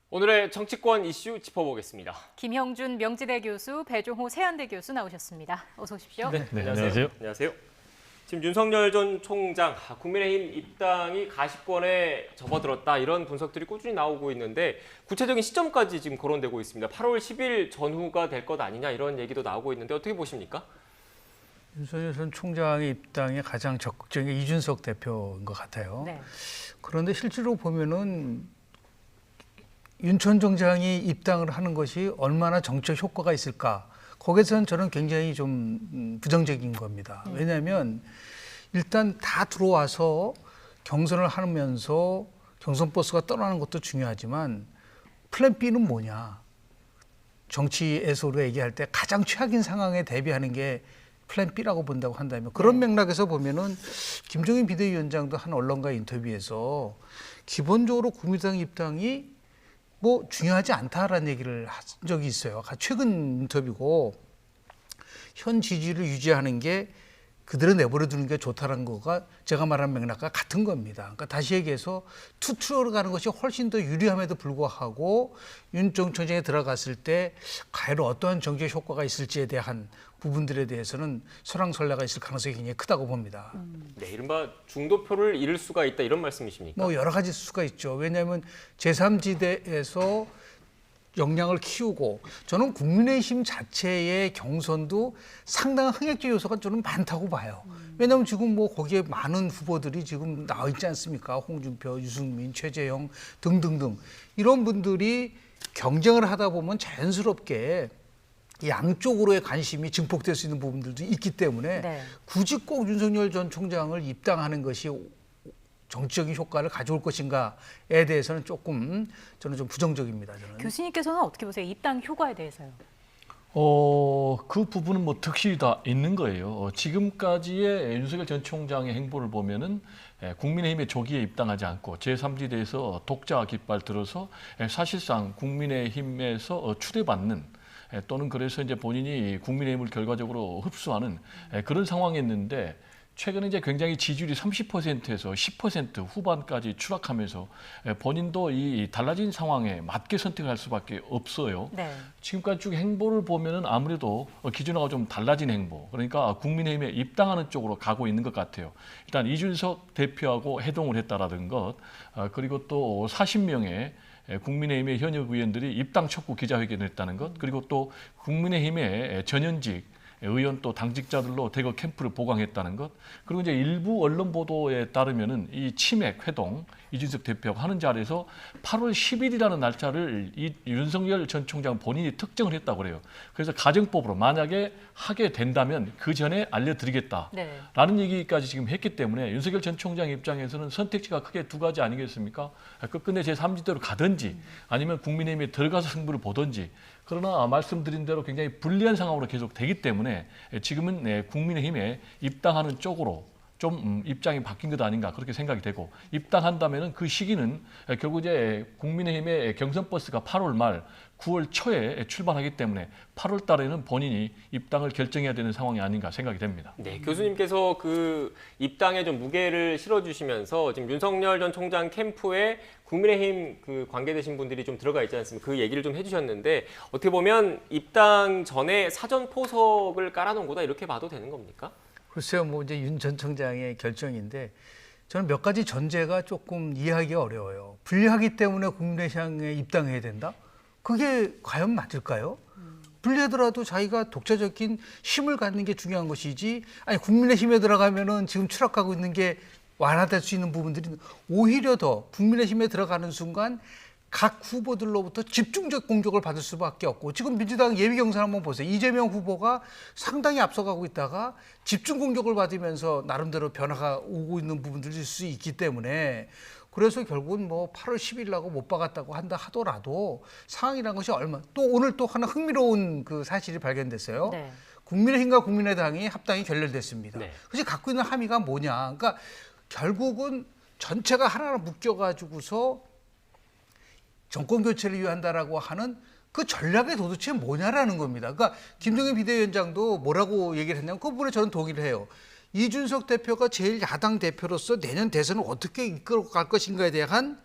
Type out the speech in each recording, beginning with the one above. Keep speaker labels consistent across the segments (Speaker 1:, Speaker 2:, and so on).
Speaker 1: 오늘의 정치권 이슈 짚어보겠습니다.
Speaker 2: 김형준 명지대 교수, 배종호 세안대 교수 나오셨습니다. 어서 오십시오.
Speaker 3: 네, 안녕하세요.
Speaker 1: 안녕하세요. 지금 윤석열 전 총장 국민의힘 입당이 가시권에 접어들었다 이런 분석들이 꾸준히 나오고 있는데 구체적인 시점까지 지금 거론되고 있습니다. 8월 10일 전후가 될 것 아니냐 이런 얘기도 나오고 있는데 어떻게 보십니까?
Speaker 3: 윤석열 전 총장의 입당에 가장 적극적인 게 이준석 대표인 것 같아요.
Speaker 2: 네.
Speaker 3: 그런데 실제로 보면은 윤 전 총장이 입당을 하는 것이 얼마나 정책 효과가 있을까? 거기에서는 저는 굉장히 좀 부정적인 겁니다. 왜냐하면 일단 다 들어와서 경선을 하면서 경선 버스가 떠나는 것도 중요하지만 플랜 B는 뭐냐? 정치에서 우리가 얘기할 때 가장 최악인 상황에 대비하는 게 플랜 B라고 본다고 한다면 그런 맥락에서 보면은 김종인 비대위원장도 한 언론과 인터뷰에서 기본적으로 국민의당 입당이 뭐 중요하지 않다라는 얘기를 한 적이 있어요. 최근 인터뷰고 현 지지를 유지하는 게 그대로 내버려 두는 게 좋다는 거가 제가 말한 맥락과 같은 겁니다. 그러니까 다시 얘기해서 투트로로 가는 것이 훨씬 더 유리함에도 불구하고 윤 전 총장이 들어갔을 때 과연 어떠한 정책 효과가 있을지에 대한 부분들에 대해서는 설왕설래가 있을 가능성이 굉장히 크다고 봅니다.
Speaker 1: 네, 이른바 중도표를 잃을 수가 있다 이런 말씀이십니까?
Speaker 3: 뭐 여러 가지 수가 있죠. 왜냐하면 제3지대에서 역량을 키우고 저는 국민의힘 자체의 경선도 상당한 흥행적 요소가 저는 많다고 봐요. 왜냐하면 지금 뭐 거기에 많은 후보들이 지금 나와 있지 않습니까? 홍준표, 유승민, 최재형 등등등 이런 분들이 경쟁을 하다 보면 자연스럽게 양쪽으로의 관심이 증폭될 수 있는 부분들도 있기 때문에
Speaker 2: 네.
Speaker 3: 굳이 꼭 윤석열 전 총장을 입당하는 것이 정치적인 효과를 가져올 것인가에 대해서는 조금 저는 좀 부정적입니다. 저는.
Speaker 2: 교수님께서는 어떻게 보세요? 입당 효과에 대해서요.
Speaker 4: 그 부분은 뭐 득실이 다 있는 거예요. 지금까지의 윤석열 전 총장의 행보를 보면은 국민의힘에 조기에 입당하지 않고 제3지대에서 독자 깃발 들어서 사실상 국민의힘에서 추대받는 또는 그래서 이제 본인이 국민의힘을 결과적으로 흡수하는 그런 상황이었는데 최근에 이제 굉장히 지지율이 30%에서 10% 후반까지 추락하면서 본인도 이 달라진 상황에 맞게 선택할 수밖에 없어요.
Speaker 2: 네.
Speaker 4: 지금까지 쭉 행보를 보면은 아무래도 기존하고 좀 달라진 행보, 그러니까 국민의힘에 입당하는 쪽으로 가고 있는 것 같아요. 일단 이준석 대표하고 회동을 했다라는 것, 그리고 또 40명의 국민의힘의 현역 의원들이 입당 촉구 기자회견을 했다는 것, 그리고 또 국민의힘의 전현직 의원 또 당직자들로 대거 캠프를 보강했다는 것, 그리고 이제 일부 언론 보도에 따르면은 이 치맥 회동 이준석 대표가 하는 자리에서 8월 10일이라는 날짜를 이 윤석열 전 총장 본인이 특정을 했다고 그래요. 그래서 가정법으로 만약에 하게 된다면 그 전에 알려드리겠다라는
Speaker 2: 네.
Speaker 4: 얘기까지 지금 했기 때문에 윤석열 전 총장 입장에서는 선택지가 크게 두 가지 아니겠습니까? 끝끝내 제3지대로 가든지 아니면 국민의힘에 들어가서 승부를 보든지. 그러나 말씀드린 대로 굉장히 불리한 상황으로 계속 되기 때문에 지금은 국민의힘에 입당하는 쪽으로 좀 입장이 바뀐 것 아닌가 그렇게 생각이 되고, 입당한다면은 그 시기는 결국 이제 국민의힘의 경선 버스가 8월 말 9월 초에 출발하기 때문에 8월 달에는 본인이 입당을 결정해야 되는 상황이 아닌가 생각이 됩니다.
Speaker 1: 네, 교수님께서 그 입당에 좀 무게를 실어주시면서 지금 윤석열 전 총장 캠프에 국민의힘 그 관계되신 분들이 좀 들어가 있지 않습니까? 그 얘기를 좀 해주셨는데 어떻게 보면 입당 전에 사전 포석을 깔아놓은 거다 이렇게 봐도 되는 겁니까?
Speaker 3: 글쎄요, 뭐 이제 윤 전 총장의 결정인데 저는 몇 가지 전제가 조금 이해하기가 어려워요. 불리하기 때문에 국민의힘에 입당해야 된다? 그게 과연 맞을까요? 불리하더라도 자기가 독자적인 힘을 갖는 게 중요한 것이지, 아니 국민의힘에 들어가면은 지금 추락하고 있는 게 완화될 수 있는 부분들이 오히려 더 국민의힘에 들어가는 순간 각 후보들로부터 집중적 공격을 받을 수밖에 없고, 지금 민주당 예비 경선 한번 보세요. 이재명 후보가 상당히 앞서가고 있다가 집중 공격을 받으면서 나름대로 변화가 오고 있는 부분들이 있을 수 있기 때문에, 그래서 결국은 뭐 8월 10일 나고 못 박았다고 한다 하더라도 상황이라는 것이 또 오늘 또 하나 흥미로운 그 사실이 발견됐어요.
Speaker 2: 네.
Speaker 3: 국민의힘과 국민의당이 합당이 결렬됐습니다.
Speaker 1: 네.
Speaker 3: 그래서 갖고 있는 함의가 뭐냐? 그러니까 결국은 전체가 하나로 묶여가지고서 정권 교체를 위한다라고 하는 그 전략이 도대체 뭐냐라는 겁니다. 그러니까 김종인 비대위원장도 뭐라고 얘기를 했냐면 그 부분에 저는 동의를 해요. 이준석 대표가 제일 야당 대표로서 내년 대선을 어떻게 이끌어 갈 것인가에 대한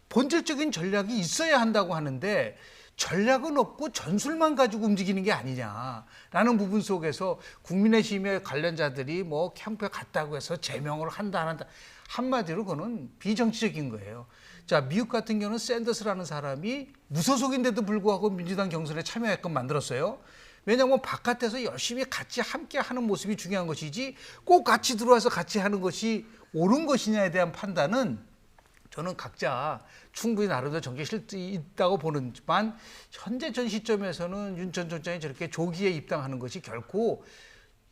Speaker 3: 본질적인 전략이 있어야 한다고 하는데 전략은 없고 전술만 가지고 움직이는 게 아니냐라는 부분 속에서 국민의힘의 관련자들이 뭐 캠프에 갔다고 해서 제명을 한다 안 한다 한마디로 그거는 비정치적인 거예요. 자, 미국 같은 경우는 샌더스라는 사람이 무소속인데도 불구하고 민주당 경선에 참여하게끔 만들었어요. 왜냐하면 바깥에서 열심히 같이 함께 하는 모습이 중요한 것이지 꼭 같이 들어와서 같이 하는 것이 옳은 것이냐에 대한 판단은 저는 각자 충분히 나름대로 정치 실질이 있다고 보는지만 현재 전 시점에서는 윤 전 총장이 저렇게 조기에 입당하는 것이 결코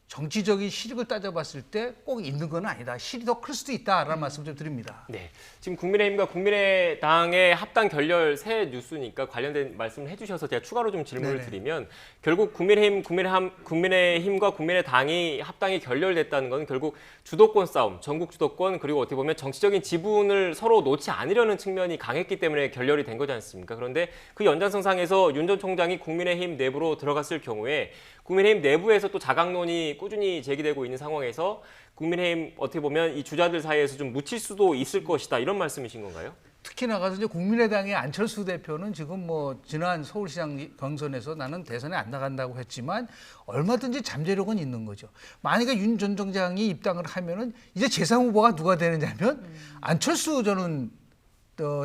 Speaker 3: 정치적인 실익을 따져봤을 때 꼭 있는 건 아니다. 실이 더 클 수도 있다라는 말씀 좀 드립니다.
Speaker 1: 네, 지금 국민의힘과 국민의당의 합당 결렬 새 뉴스니까 관련된 말씀을 해주셔서 제가 추가로 좀 질문을
Speaker 3: 네네.
Speaker 1: 드리면 결국 국민의힘과 국민의당이 합당이 결렬됐다는 건 결국 주도권 싸움, 전국 주도권 그리고 어떻게 보면 정치적인 지분을 서로 놓지 않으려는 측면이 강했기 때문에 결렬이 된 거지 않습니까? 그런데 그 연장선상에서 윤 전 총장이 국민의힘 내부로 들어갔을 경우에 국민의힘 내부에서 또 자강론이 꾸준히 제기되고 있는 상황에서 국민의힘 어떻게 보면 이 주자들 사이에서 좀 묻힐 수도 있을 것이다 이런 말씀이신 건가요?
Speaker 3: 특히 나가서 이제 국민의당의 안철수 대표는 지금 뭐 지난 서울시장 경선에서 나는 대선에 안 나간다고 했지만 얼마든지 잠재력은 있는 거죠. 만약에 윤 전 총장이 입당을 하면은 이제 제3 후보가 누가 되느냐면 안철수 저는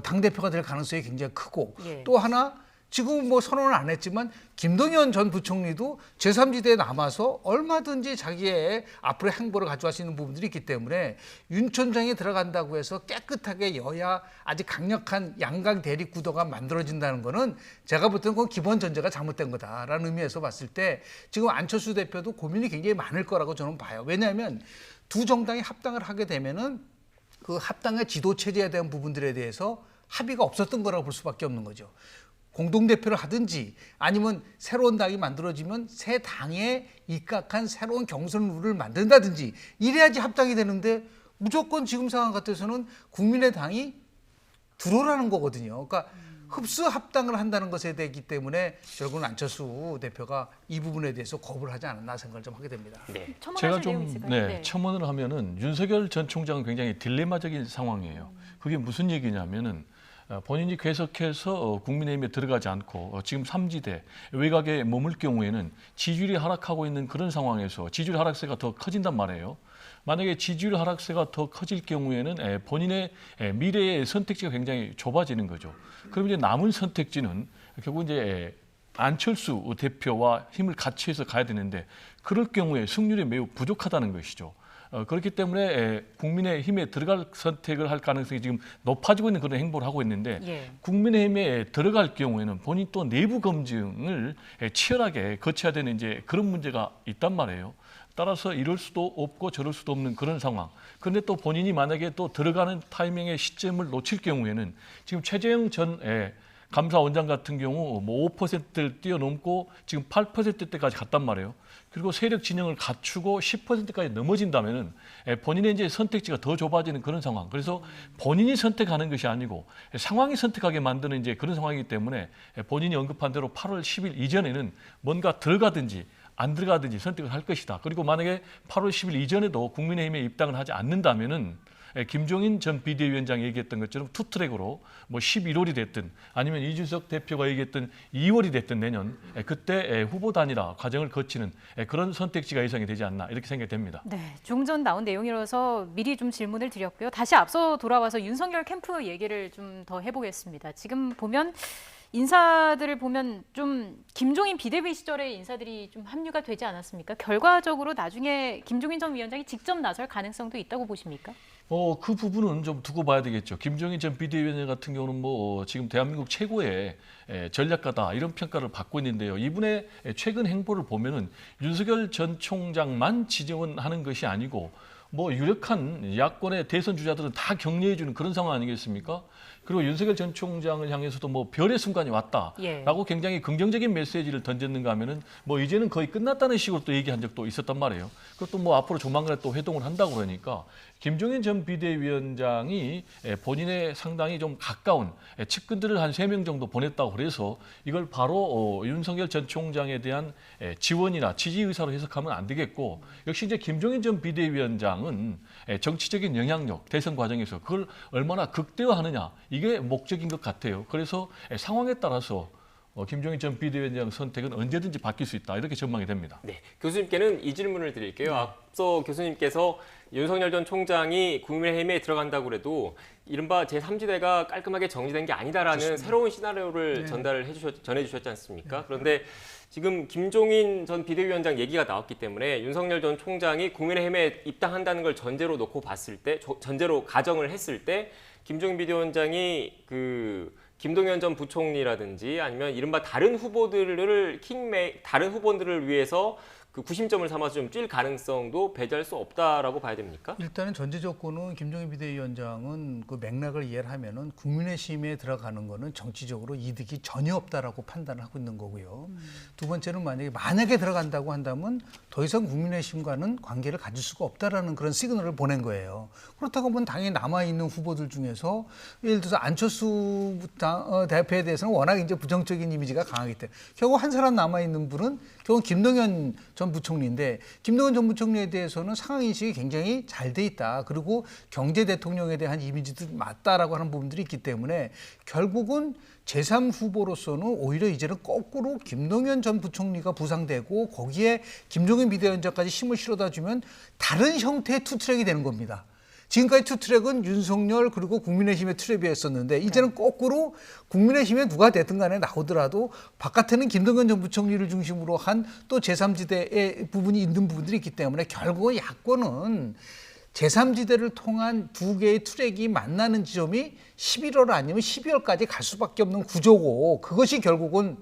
Speaker 3: 당 대표가 될 가능성이 굉장히 크고
Speaker 2: 예.
Speaker 3: 또 하나 지금 뭐 선언을 안 했지만 김동연 전 부총리도 제3지대에 남아서 얼마든지 자기의 앞으로의 행보를 가져갈 수 있는 부분들이 있기 때문에 윤 총장이 들어간다고 해서 깨끗하게 여야 아주 강력한 양강 대립 구도가 만들어진다는 거는 제가 볼 때는 그 기본 전제가 잘못된 거다라는 의미에서 봤을 때 지금 안철수 대표도 고민이 굉장히 많을 거라고 저는 봐요. 왜냐하면 두 정당이 합당을 하게 되면은 그 합당의 지도 체제에 대한 부분들에 대해서 합의가 없었던 거라고 볼 수밖에 없는 거죠. 공동대표를 하든지 아니면 새로운 당이 만들어지면 새 당에 입각한 새로운 경선 룰을 만든다든지 이래야지 합당이 되는데 무조건 지금 상황 같아서는 국민의당이 들어오라는 거거든요. 그러니까 흡수 합당을 한다는 것에 대기 때문에 결국은 안철수 대표가 이 부분에 대해서 거부를 하지 않았나 생각을 좀 하게 됩니다.
Speaker 1: 네.
Speaker 4: 제가
Speaker 2: 첨언하실
Speaker 4: 좀
Speaker 2: 내용 있을까요?
Speaker 4: 첨언을 하면은 윤석열 전 총장은 굉장히 딜레마적인 상황이에요. 그게 무슨 얘기냐면은 본인이 계속해서 국민의힘에 들어가지 않고 지금 3지대 외곽에 머물 경우에는 지지율이 하락하고 있는 그런 상황에서 지지율 하락세가 더 커진단 말이에요. 만약에 지지율 하락세가 더 커질 경우에는 본인의 미래의 선택지가 굉장히 좁아지는 거죠. 그럼 이제 남은 선택지는 결국 이제 안철수 대표와 힘을 같이 해서 가야 되는데 그럴 경우에 승률이 매우 부족하다는 것이죠. 그렇기 때문에 국민의힘에 들어갈 선택을 할 가능성이 지금 높아지고 있는 그런 행보를 하고 있는데
Speaker 2: 예.
Speaker 4: 국민의힘에 들어갈 경우에는 본인 또 내부 검증을 치열하게 거쳐야 되는 이제 그런 문제가 있단 말이에요. 따라서 이럴 수도 없고 저럴 수도 없는 그런 상황. 그런데 또 본인이 만약에 또 들어가는 타이밍의 시점을 놓칠 경우에는 지금 최재형 전 감사원장 같은 경우 뭐 5%를 뛰어넘고 지금 8%대까지 갔단 말이에요. 그리고 세력 진영을 갖추고 10%까지 넘어진다면은 본인의 이제 선택지가 더 좁아지는 그런 상황. 그래서 본인이 선택하는 것이 아니고 상황이 선택하게 만드는 이제 그런 상황이기 때문에 본인이 언급한 대로 8월 10일 이전에는 뭔가 들어가든지 안 들어가든지 선택을 할 것이다. 그리고 만약에 8월 10일 이전에도 국민의힘에 입당을 하지 않는다면은 김종인 전 비대위원장이 얘기했던 것처럼 투트랙으로 뭐 11월이 됐든 아니면 이준석 대표가 얘기했던 2월이 됐든 내년 그때 후보 단일화 과정을 거치는 그런 선택지가 예상이 되지 않나 이렇게 생각이 됩니다.
Speaker 2: 네, 좀 전 나온 내용이라서 미리 좀 질문을 드렸고요. 다시 앞서 돌아와서 윤석열 캠프 얘기를 좀 더 해보겠습니다. 지금 보면 인사들을 보면 좀 김종인 비대위 시절의 인사들이 좀 합류가 되지 않았습니까? 결과적으로 나중에 김종인 전 위원장이 직접 나설 가능성도 있다고 보십니까?
Speaker 4: 그 부분은 좀 두고 봐야 되겠죠. 김종인 전 비대위원장 같은 경우는 뭐 지금 대한민국 최고의 전략가다 이런 평가를 받고 있는데요. 이분의 최근 행보를 보면은 윤석열 전 총장만 지원하는 것이 아니고 뭐 유력한 야권의 대선 주자들은 다 격려해 주는 그런 상황 아니겠습니까? 그리고 윤석열 전 총장을 향해서도 뭐 별의 순간이 왔다라고
Speaker 2: 예.
Speaker 4: 굉장히 긍정적인 메시지를 던졌는가 하면은 뭐 이제는 거의 끝났다는 식으로 또 얘기한 적도 있었단 말이에요. 그것도 뭐 앞으로 조만간에 또 회동을 한다고 그러니까 김종인 전 비대위원장이 본인의 상당히 좀 가까운 측근들을 한 3명 정도 보냈다고 그래서 이걸 바로 윤석열 전 총장에 대한 지원이나 지지 의사로 해석하면 안 되겠고, 역시 이제 김종인 전 비대위원장은 정치적인 영향력, 대선 과정에서 그걸 얼마나 극대화하느냐, 이게 목적인 것 같아요. 그래서 상황에 따라서 김종인 전 비대위원장 선택은 언제든지 바뀔 수 있다, 이렇게 전망이 됩니다.
Speaker 1: 네, 교수님께는 이 질문을 드릴게요. 앞서 교수님께서 윤석열 전 총장이 국민의힘에 들어간다고 그래도 이른바 제3지대가 깔끔하게 정리된 게 아니다라는
Speaker 3: 그렇습니다.
Speaker 1: 새로운 시나리오를 전해주셨지 않습니까? 그런데 지금 김종인 전 비대위원장 얘기가 나왔기 때문에 윤석열 전 총장이 국민의힘에 입당한다는 걸 전제로 놓고 봤을 때, 전제로 가정을 했을 때 김종인 비대위원장이 김동연 전 부총리라든지 아니면 이른바 다른 후보들을 다른 후보들을 위해서 그 구심점을 삼아서 좀 찔 가능성도 배제할 수 없다라고 봐야 됩니까?
Speaker 3: 일단은 전제 조건은 김종인 비대위원장은 그 맥락을 이해를 하면은 국민의힘에 들어가는 거는 정치적으로 이득이 전혀 없다라고 판단을 하고 있는 거고요. 두 번째는 만약에 들어간다고 한다면 더 이상 국민의힘과는 관계를 가질 수가 없다라는 그런 시그널을 보낸 거예요. 그렇다고 보면 당연히 남아 있는 후보들 중에서 예를 들어서 안철수 대표에 대해서는 워낙 이제 부정적인 이미지가 강하기 때문에 결국 한 사람 남아 있는 분은 결국 김동연 전 부총리인데, 김동연 전 부총리에 대해서는 상황 인식이 굉장히 잘 돼 있다. 그리고 경제 대통령에 대한 이미지도 맞다라고 하는 부분들이 있기 때문에 결국은 제3 후보로서는 오히려 이제는 거꾸로 김동연 전 부총리가 부상되고 거기에 김종인 비대위원장까지 힘을 실어다 주면 다른 형태의 투트랙이 되는 겁니다. 지금까지 투트랙은 윤석열 그리고 국민의힘의 트랙이었었는데 이제는 거꾸로 국민의힘에 누가 됐든 간에 나오더라도 바깥에는 김동연 전 부총리를 중심으로 한 또 제3지대의 부분이 있는 부분들이 있기 때문에 결국 야권은 제3지대를 통한 두 개의 트랙이 만나는 지점이 11월 아니면 12월까지 갈 수밖에 없는 구조고, 그것이 결국은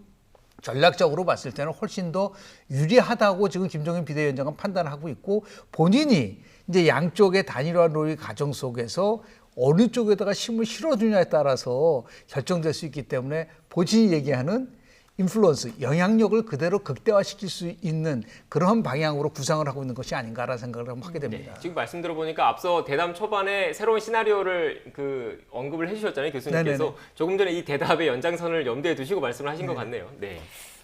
Speaker 3: 전략적으로 봤을 때는 훨씬 더 유리하다고 지금 김종인 비대위원장은 판단을 하고 있고, 본인이 이제 양쪽의 단일화 논의 과정 속에서 어느 쪽에다가 힘을 실어주냐에 따라서 결정될 수 있기 때문에 본인이 얘기하는 인플루언스, 영향력을 그대로 극대화시킬 수 있는 그런 방향으로 구상을 하고 있는 것이 아닌가라는 생각을 하게 됩니다.
Speaker 1: 네, 지금 말씀 들어보니까 앞서 대담 초반에 새로운 시나리오를 언급을 해주셨잖아요, 교수님께서.
Speaker 3: 네네네.
Speaker 1: 조금 전에 이 대답의 연장선을 염두에 두시고 말씀을 하신 것 같네요. 네.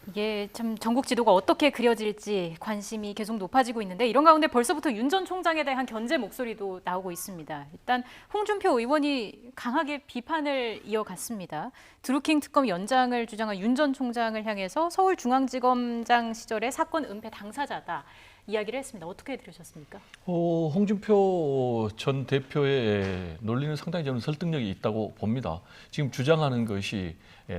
Speaker 2: 이게 참 전국 지도가 어떻게 그려질지 관심이 계속 높아지고 있는데, 이런 가운데 벌써부터 윤 전 총장에 대한 견제 목소리도 나오고 있습니다. 일단 홍준표 의원이 강하게 비판을 이어갔습니다. 드루킹 특검 연장을 주장한 윤 전 총장을 향해서 서울중앙지검장 시절의 사건 은폐 당사자다 이야기를 했습니다. 어떻게 들으셨습니까?
Speaker 4: 홍준표 전 대표의 논리는 상당히 저는 설득력이 있다고 봅니다. 지금 주장하는 것이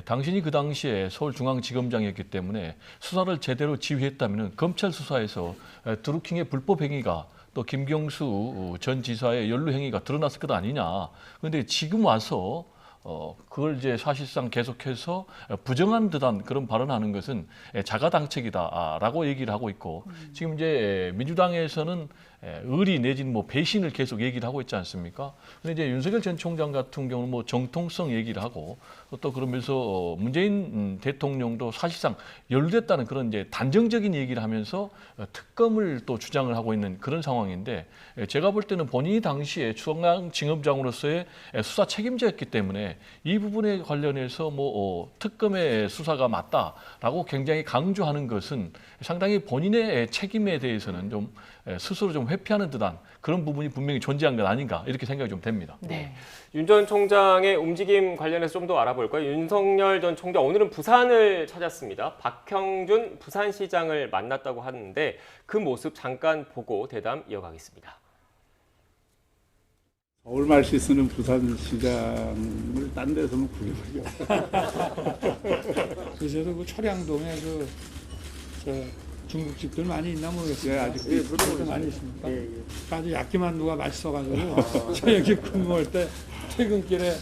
Speaker 4: 당신이 그 당시에 서울중앙지검장이었기 때문에 수사를 제대로 지휘했다면 검찰 수사에서 드루킹의 불법 행위가 또 김경수 전 지사의 연루 행위가 드러났을 것 아니냐. 그런데 지금 와서 그걸 이제 사실상 계속해서 부정한 듯한 그런 발언하는 것은 자가당책이다라고 얘기를 하고 있고, 지금 이제 민주당에서는 의리 내지는 뭐 배신을 계속 얘기를 하고 있지 않습니까? 근데 이제 윤석열 전 총장 같은 경우는 뭐 정통성 얘기를 하고, 또 그러면서 문재인 대통령도 사실상 연루됐다는 그런 이제 단정적인 얘기를 하면서 특검을 또 주장을 하고 있는 그런 상황인데, 제가 볼 때는 본인이 당시에 중앙지검장으로서의 수사 책임자였기 때문에 이 부분에 관련해서 특검의 수사가 맞다라고 굉장히 강조하는 것은 상당히 본인의 책임에 대해서는 좀 스스로 좀 회피하는 듯한 그런 부분이 분명히 존재한 것 아닌가, 이렇게 생각이 좀 됩니다.
Speaker 2: 네.
Speaker 1: 윤 전 총장의 움직임 관련해서 좀 더 알아볼까요? 윤석열 전 총장 오늘은 부산을 찾았습니다. 박형준 부산시장을 만났다고 하는데 그 모습 잠깐 보고 대담 이어가겠습니다.
Speaker 5: 서울 말씨 쓰는 부산시장을 딴 데서는 구경하기 없어요.
Speaker 6: 그래서 그 초량동에 중국집들 많이 있나 모르겠어요.
Speaker 5: 예, 아직
Speaker 6: 그것도 많이 있습니까? 아주 얇게만 누가 맛있어가지고 저 여기 근무할 때 퇴근길에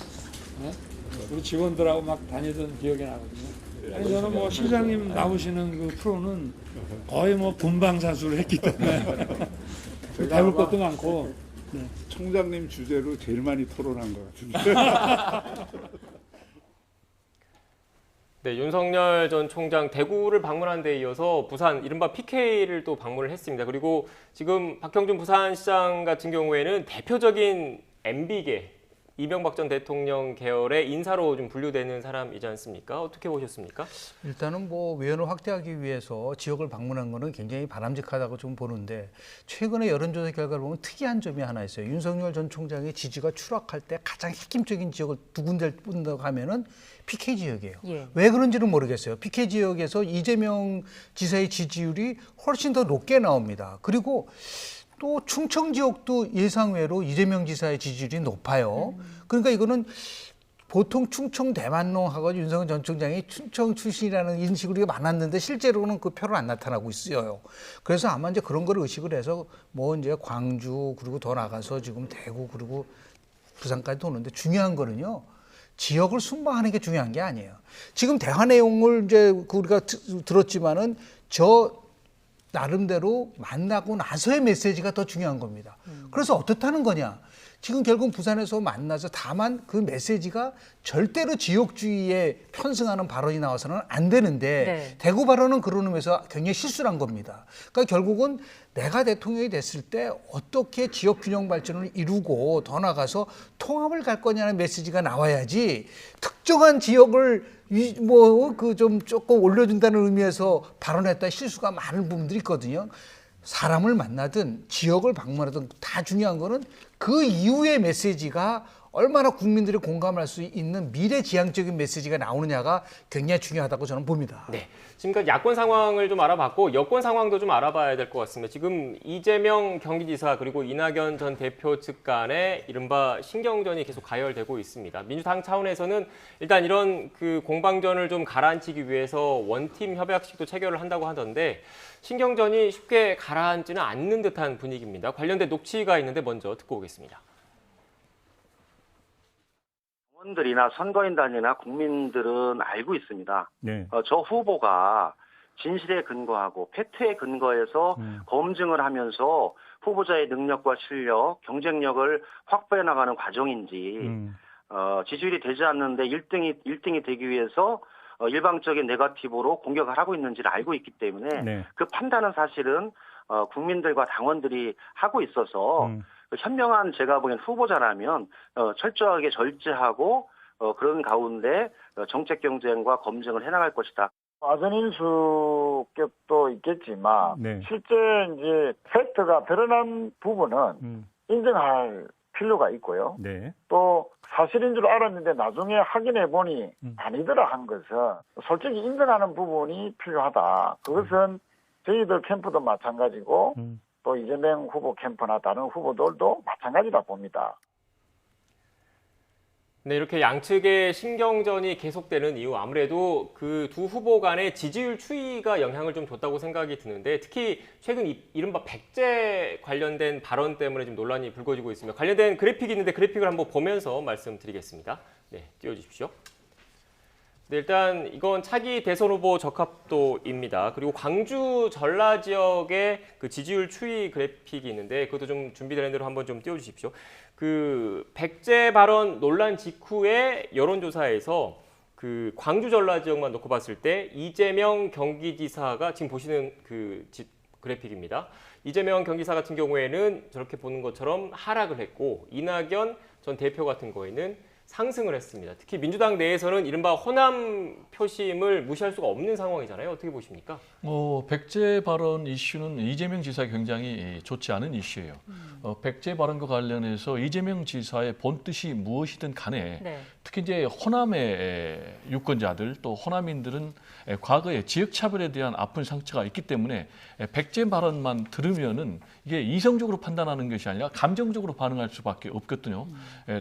Speaker 6: 우리 직원들하고 막 다니던 기억이 나거든요. 아니, 저는 뭐 시장님 나오시는 그 프로는 거의 뭐 본방사수를 했기 때문에 배울 것도 많고. 네.
Speaker 5: 총장님 주제로 제일 많이 토론한 것 같은데.
Speaker 1: 네, 윤석열 전 총장 대구를 방문한 데 이어서 부산 이른바 PK를 또 방문을 했습니다. 그리고 지금 박형준 부산시장 같은 경우에는 대표적인 MB계 이명박 전 대통령 계열의 인사로 좀 분류되는 사람이지 않습니까? 어떻게 보셨습니까?
Speaker 3: 일단은 뭐 외연을 확대하기 위해서 지역을 방문한 거는 굉장히 바람직하다고 좀 보는데 최근에 여론조사 결과를 보면 특이한 점이 하나 있어요. 윤석열 전 총장의 지지가 추락할 때 가장 핵심적인 지역을 두 군데를 뽑는다고 하면은 PK 지역이에요.
Speaker 2: 예.
Speaker 3: 왜 그런지는 모르겠어요. PK 지역에서 이재명 지사의 지지율이 훨씬 더 높게 나옵니다. 그리고 또 충청 지역도 예상외로 이재명 지사의 지지율이 높아요. 그러니까 이거는 보통 충청 대만농하고 윤석열 전 총장이 충청 출신이라는 인식이 우리가 많았는데 실제로는 그 표로 안 나타나고 있어요. 그래서 아마 이제 그런 걸 의식을 해서 뭐 이제 광주 그리고 더 나가서 지금 대구 그리고 부산까지 도는데 중요한 거는요. 지역을 순방하는 게 중요한 게 아니에요. 지금 대화 내용을 이제 우리가 들었지만은 저 나름대로 만나고 나서의 메시지가 더 중요한 겁니다. 그래서 어떻다는 거냐? 지금 결국 부산에서 만나서 다만 그 메시지가 절대로 지역주의에 편승하는 발언이 나와서는 안 되는데
Speaker 2: 네.
Speaker 3: 대구 발언은 그런 의미에서 굉장히 실수한 겁니다. 그러니까 결국은 내가 대통령이 됐을 때 어떻게 지역 균형 발전을 이루고 더 나가서 통합을 갈 거냐는 메시지가 나와야지 특정한 지역을 뭐 그 좀 조금 올려준다는 의미에서 발언했다 실수가 많은 부분들이 있거든요. 사람을 만나든 지역을 방문하든 다 중요한 거는 그 이후의 메시지가 얼마나 국민들이 공감할 수 있는 미래지향적인 메시지가 나오느냐가 굉장히 중요하다고 저는 봅니다.
Speaker 1: 네. 지금까지 야권 상황을 좀 알아봤고 여권 상황도 좀 알아봐야 될 것 같습니다. 지금 이재명 경기지사 그리고 이낙연 전 대표 측 간의 이른바 신경전이 계속 가열되고 있습니다. 민주당 차원에서는 일단 이런 그 공방전을 좀 가라앉히기 위해서 원팀 협약식도 체결을 한다고 하던데 신경전이 쉽게 가라앉지는 않는 듯한 분위기입니다. 관련된 녹취가 있는데 먼저 듣고 오겠습니다.
Speaker 7: 의원들이나 선거인단이나 국민들은 알고 있습니다.
Speaker 8: 네.
Speaker 7: 저 후보가 진실에 근거하고 팩트에 근거해서 검증을 하면서 후보자의 능력과 실력, 경쟁력을 확보해 나가는 과정인지 지지율이 되지 않는데 1등이 되기 위해서 일방적인 네거티브로 공격을 하고 있는지를 알고 있기 때문에
Speaker 8: 네.
Speaker 7: 그 판단은 사실은 국민들과 당원들이 하고 있어서 현명한 제가 보기엔 후보자라면 철저하게 절제하고 그런 가운데 정책 경쟁과 검증을 해나갈 것이다.
Speaker 9: 아전인수 격도 있겠지만
Speaker 8: 네.
Speaker 9: 실제 이제 팩트가 드러난 부분은 인정할 필요가 있고요.
Speaker 8: 네.
Speaker 9: 또 사실인 줄 알았는데 나중에 확인해 보니 아니더라 한 것은 솔직히 인정하는 부분이 필요하다. 그것은 저희들 캠프도 마찬가지고 또 이재명 후보 캠프나 다른 후보들도 마찬가지다 봅니다.
Speaker 1: 네, 이렇게 양측의 신경전이 계속되는 이유 아무래도 그 두 후보 간의 지지율 추이가 영향을 좀 줬다고 생각이 드는데 특히 최근 이른바 백제 관련된 발언 때문에 좀 논란이 불거지고 있습니다. 관련된 그래픽이 있는데 그래픽을 한번 보면서 말씀드리겠습니다. 네, 띄워주십시오. 네, 일단 이건 차기 대선 후보 적합도입니다. 그리고 광주 전라 지역의 그 지지율 추이 그래픽이 있는데 그것도 좀 준비된 대로 한번 좀 띄워주십시오. 그 백제 발언 논란 직후에 여론조사에서 그 광주 전라 지역만 놓고 봤을 때 이재명 경기지사가 지금 보시는 그 그래픽입니다. 이재명 경기지사 같은 경우에는 저렇게 보는 것처럼 하락을 했고 이낙연 전 대표 같은 거에는 상승을 했습니다. 특히 민주당 내에서는 이른바 호남 표심을 무시할 수가 없는 상황이잖아요. 어떻게 보십니까?
Speaker 4: 백제 발언 이슈는 이재명 지사에 굉장히 좋지 않은 이슈예요. 백제 발언과 관련해서 이재명 지사의 본뜻이 무엇이든 간에
Speaker 2: 네.
Speaker 4: 특히 이제 호남의 유권자들 또 호남인들은 과거에 지역 차별에 대한 아픈 상처가 있기 때문에 백제 발언만 들으면은 이게 이성적으로 판단하는 것이 아니라 감정적으로 반응할 수밖에 없거든요.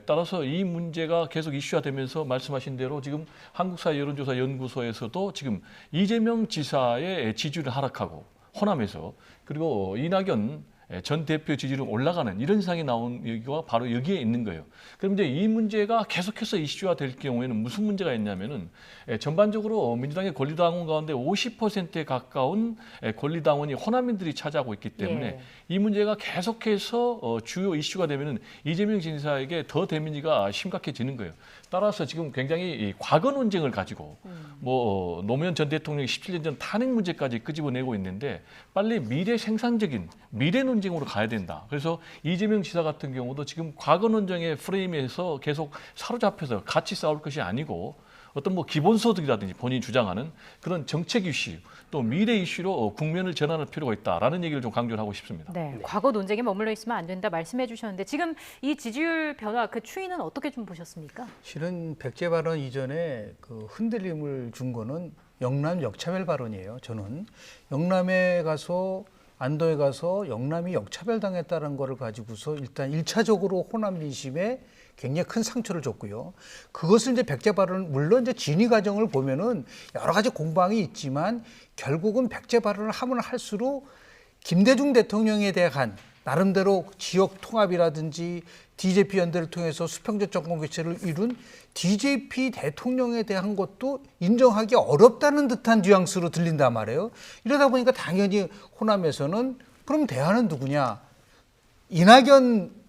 Speaker 4: 따라서 이 문제가 계속 이슈화 되면서 말씀하신 대로 지금 한국사 여론조사 연구소에서도 지금 이재명 지사의 지지율을 하락하고 호남에서 그리고 이낙연 전 대표 지지율이 올라가는 이런 상황이 나온 여기가 바로 여기에 있는 거예요. 그럼 이제 이 문제가 계속해서 이슈화 될 경우에는 무슨 문제가 있냐면은 전반적으로 민주당의 권리당원 가운데 50%에 가까운 권리당원이 호남인들이 차지하고 있기 때문에
Speaker 2: 예.
Speaker 4: 이 문제가 계속해서 주요 이슈가 되면은 이재명 지사에게 더 데미지가 심각해지는 거예요. 따라서 지금 굉장히 이 과거 논쟁을 가지고 뭐 노무현 전 대통령이 17년 전 탄핵 문제까지 끄집어내고 있는데 빨리 미래 생산적인 미래 논쟁으로 가야 된다. 그래서 이재명 지사 같은 경우도 지금 과거 논쟁의 프레임에서 계속 사로잡혀서 같이 싸울 것이 아니고 어떤 뭐 기본소득이라든지 본인이 주장하는 그런 정책 이슈 또 미래 이슈로 국면을 전환할 필요가 있다라는 얘기를 좀 강조를 하고 싶습니다.
Speaker 2: 네, 과거 논쟁에 머물러 있으면 안 된다 말씀해 주셨는데 지금 이 지지율 변화 그 추이는 어떻게 좀 보셨습니까?
Speaker 3: 실은 백제 발언 이전에 그 흔들림을 준 거는 영남 역차별 발언이에요. 저는 영남에 가서 안도에 가서 영남이 역차별당했다는 거를 가지고서 일단 1차적으로 호남 민심에 굉장히 큰 상처를 줬고요. 그것을 이제 백제 발언 물론 이제 진위 과정을 보면은 여러 가지 공방이 있지만 결국은 백제 발언을 하면 할수록 김대중 대통령에 대한 나름대로 지역 통합이라든지 DJP 연대를 통해서 수평적 정권 교체를 이룬 DJP 대통령에 대한 것도 인정하기 어렵다는 듯한 뉘앙스로 들린단 말이에요. 이러다 보니까 당연히 호남에서는 그럼 대안은 누구냐? 이낙연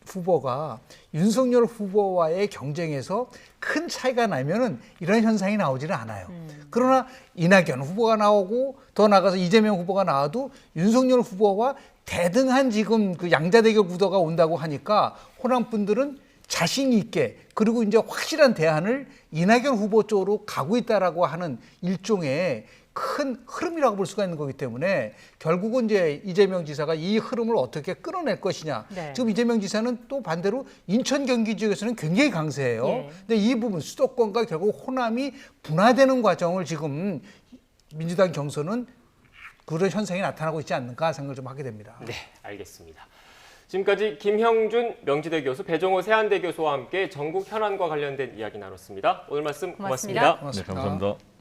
Speaker 3: 후보가 윤석열 후보와의 경쟁에서 큰 차이가 나면은 이런 현상이 나오지는 않아요. 그러나 이낙연 후보가 나오고 더 나아가서 이재명 후보가 나와도 윤석열 후보와 대등한 지금 그 양자대결 구도가 온다고 하니까 호남 분들은 자신 있게 그리고 이제 확실한 대안을 이낙연 후보 쪽으로 가고 있다라고 하는 일종의 큰 흐름이라고 볼 수가 있는 거기 때문에 결국은 이제 이재명 지사가 이 흐름을 어떻게 끌어낼 것이냐.
Speaker 2: 네.
Speaker 3: 지금 이재명 지사는 또 반대로 인천 경기 지역에서는 굉장히 강세예요.
Speaker 2: 예.
Speaker 3: 근데 이 부분 수도권과 결국 호남이 분화되는 과정을 지금 민주당 경선은 그런 현상이 나타나고 있지 않는가 생각을 좀 하게 됩니다.
Speaker 1: 네, 알겠습니다. 지금까지 김형준 명지대 교수, 배종호 세한대 교수와 함께 전국 현안과 관련된 이야기 나눴습니다. 오늘 말씀
Speaker 2: 고맙습니다.
Speaker 1: 고맙습니다.
Speaker 4: 네, 감사합니다.